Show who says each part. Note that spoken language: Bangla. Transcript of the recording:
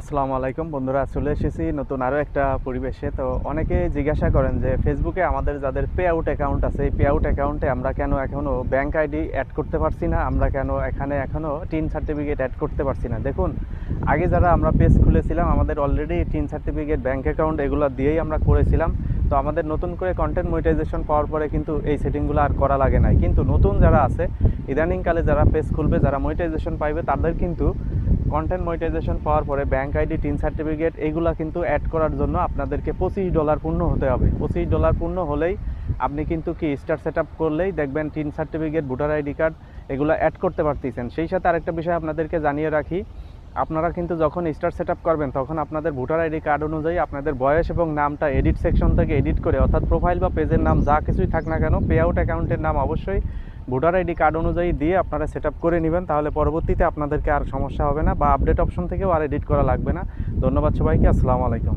Speaker 1: আসসালামু আলাইকুম বন্ধুরা, চলে এসেছি নতুন আরও একটা পরিবেশে। তো অনেকে জিজ্ঞাসা করেন যে ফেসবুকে আমাদের যাদের পে আউট অ্যাকাউন্ট আছে, এই পে আউট অ্যাকাউন্টে আমরা কেন এখনও ব্যাঙ্ক আইডি অ্যাড করতে পারছি না, আমরা কেন এখানে এখনও টিন সার্টিফিকেট অ্যাড করতে পারছি না। দেখুন, আগে যারা আমরা পেজ খুলেছিলাম আমাদের already tin certificate, bank account এগুলো দিয়েই আমরা করেছিলাম। তো আমাদের নতুন করে কন্টেন্ট মনিটাইজেশন পাওয়ার পরে কিন্তু এই সেটিংগুলো আর করা লাগে নাই। কিন্তু নতুন যারা আছে, ইদানিংকালে যারা পেজ খুলবে, যারা মনিটাইজেশন পাইবে, তাদের কিন্তু কন্টেন্ট মনিটাইজেশন পাওয়ার পরে ব্যাঙ্ক আইডি, টিন সার্টিফিকেট এগুলো কিন্তু অ্যাড করার জন্য আপনাদেরকে $25 পূর্ণ হতে হবে। $25 পূর্ণ হলেই আপনি কিন্তু স্টার সেট আপ করলেই দেখবেন tin certificate, voter ID card এগুলো অ্যাড করতে পারতেছেন। সেই সাথে আরেকটা বিষয় আপনাদেরকে জানিয়ে রাখি, আপনারা কিন্তু যখন স্টার সেট আপ করবেন তখন আপনাদের ভোটার আইডি কার্ড অনুযায়ী আপনাদের বয়স এবং নামটা এডিট সেকশন থেকে এডিট করে, অর্থাৎ প্রোফাইল বা পেজের নাম যা কিছুই থাক না কেন, পে আউট অ্যাকাউন্টের নাম অবশ্যই ভোটার আইডি কার্ড অনুযায়ী দিয়ে আপনারা সেট আপ করে নেবেন। তাহলে পরবর্তীতে আপনাদেরকে আর সমস্যা হবে না, বা আপডেট অপশন থেকেও আর এডিট করা লাগবে না। ধন্যবাদ সবাইকে, আসসালামু আলাইকুম।